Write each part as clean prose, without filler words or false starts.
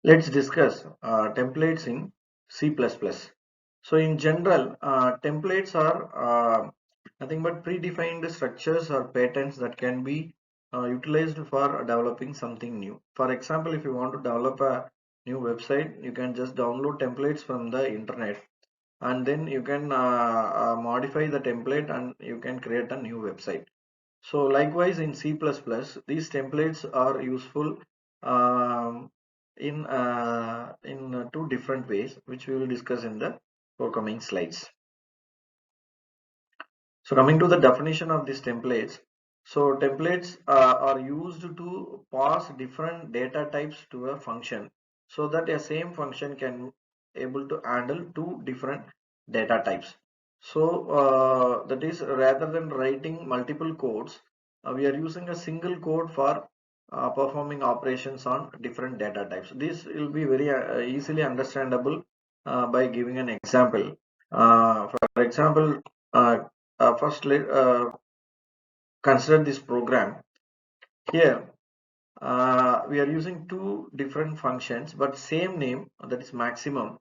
Let's discuss templates in C++. So in general, templates are nothing but predefined structures or patterns that can be utilized for developing something new. For example, if you want to develop a new website, you can just download templates from the internet, and then you can modify the template and you can create a new website. So likewise in C++, these templates are useful um, in two different ways, which we will discuss in the forthcoming slides. So coming to the definition of these templates, so templates are used to pass different data types to a function, so that a same function can able to handle two different data types. So that is, rather than writing multiple codes, we are using a single code for performing operations on different data types. This will be very easily understandable by giving an example. For example, uh, first let consider this program. Here we are using two different functions but same name, that is maximum.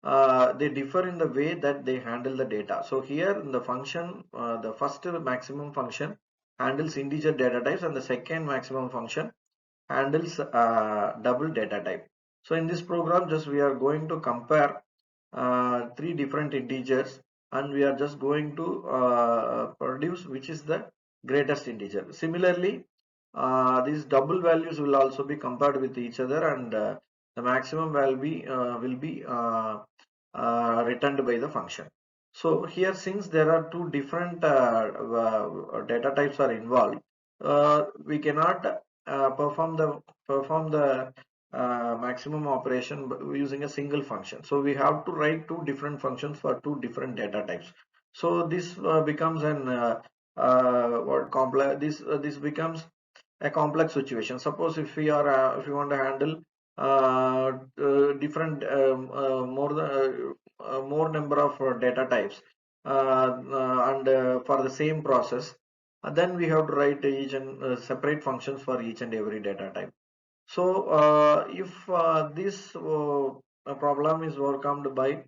They differ in the way that they handle the data. So here in the function, the first maximum function handles integer data types, and the second maximum function handles double data type. So in this program, just we are going to compare three different integers, and we are just going to produce which is the greatest integer. Similarly, these double values will also be compared with each other, and the maximum will be returned by the function. So here, since there are two different data types are involved, we cannot perform the maximum operation using a single function. So we have to write two different functions for two different data types. So this becomes an what complex this becomes a complex situation. Suppose if you want to handle different more number of data types and for the same process, then we have to write each and separate functions for each and every data type. So if this problem is overcome by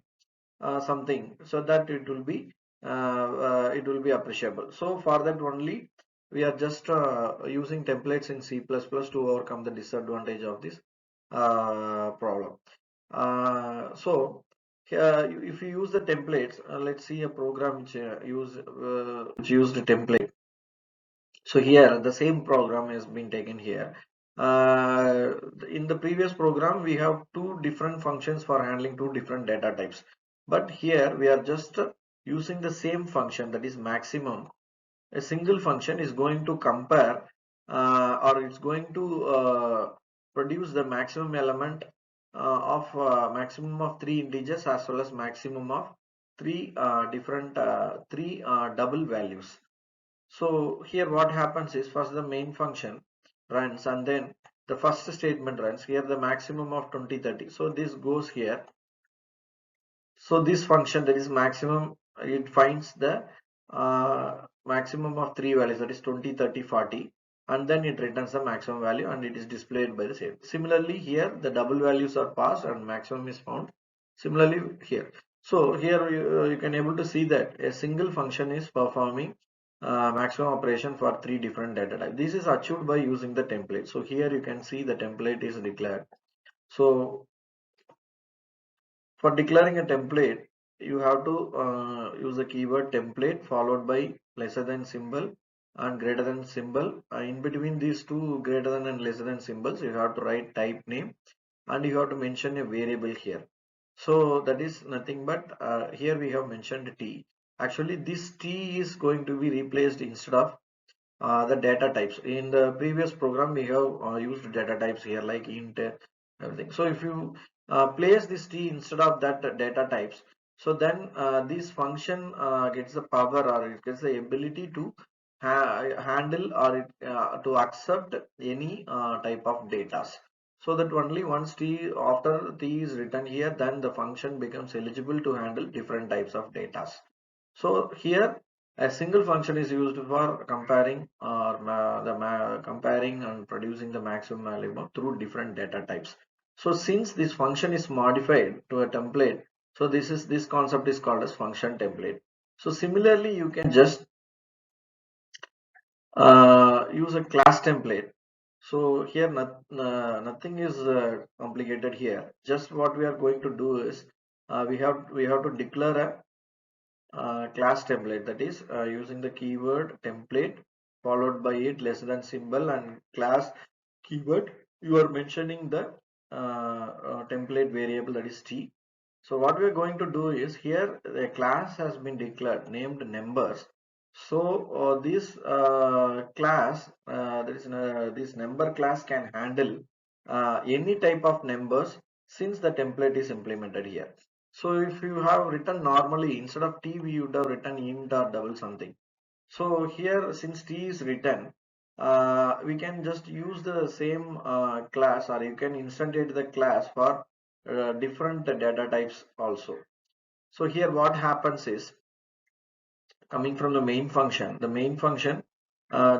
something, so that it will be appreciable. So for that only we are just using templates in C++ to overcome the disadvantage of this problem. So if you use the templates, let's see a program which used a template. So here the same program has been taken here. Uh, in the previous program, we have two different functions for handling two different data types. But here we are just using the same function, that is maximum. A single function is going to compare or it's going to produce the maximum element of maximum of three integers as well as maximum of three double values. So here what happens is, first the main function runs and then the first statement runs. Here the maximum of 2030. So this goes here. So this function, that is maximum, it finds the maximum of three values, that is 20, 30, 40, and then it returns the maximum value and it is displayed by the same. Similarly here the double values are passed and maximum is found. Similarly here. So here you can able to see that a single function is performing maximum operation for three different data types. This is achieved by using the template. So here you can see the template is declared. So for declaring a template, you have to use the keyword template followed by lesser than symbol and greater than symbol. In between these two greater than and lesser than symbols, you have to write type name and you have to mention a variable here. So that is nothing but here we have mentioned t. Actually, this t is going to be replaced instead of the data types. In the previous program, we have used data types here like int, everything. So if you place this t instead of that data types, so then this function gets the power, or it gets the ability to handle or to accept any type of data. So that only once t after t is written here, then the function becomes eligible to handle different types of data. So here a single function is used for comparing or comparing and producing the maximum value through different data types. So since this function is modified to a template, so this concept is called as function template. So similarly, you can just use a class template. So here nothing is complicated here. Just what we are going to do is we have to declare a class template, that is using the keyword template followed by it less than symbol and class keyword. You are mentioning the template variable, that is t. So what we are going to do is, here the class has been declared named numbers. So this class, this number class can handle any type of numbers since the template is implemented here. So if you have written normally, instead of t we would have written int or double something. So here, since t is written, we can just use the same class, or you can instantiate the class for different data types also. So here what happens is, coming from the main function,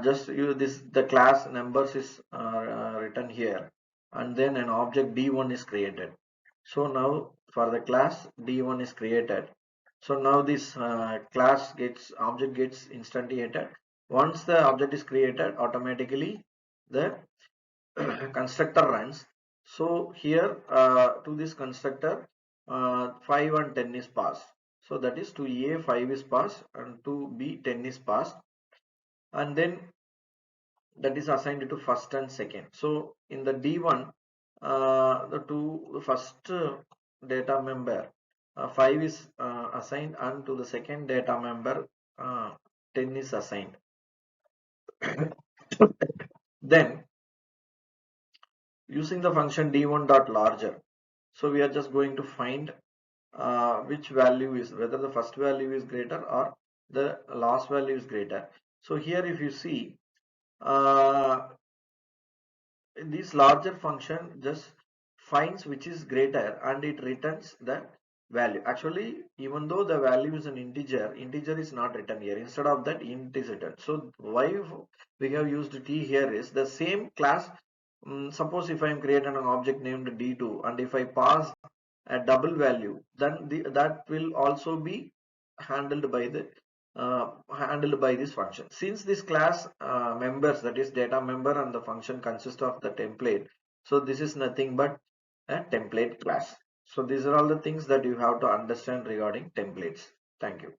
just use this, the class numbers is written here, and then an object d1 is created. So now for the class d1 is created. So now this object gets instantiated. Once the object is created, automatically the constructor runs. So here to this constructor, 5 and 10 is passed. So that is, to a 5 is passed and to b 10 is passed, and then that is assigned to first and second. So in the d1, the first data member, 5 is assigned, and to the second data member, 10 is assigned. Then using the function d1 dot larger, so we are just going to find which value is, whether the first value is greater or the last value is greater. So here if you see, uh, this larger function just finds which is greater and it returns the value. Actually, even though the value is an integer is not written here. Instead of that, int is written. So why we have used t here is the same class. Suppose if I am creating an object named d2, and if I pass a double value, then that will also be handled by the handled by this function. Since this class members, that is data member and the function consist of the template, so this is nothing but a template class. So these are all the things that you have to understand regarding templates. Thank you.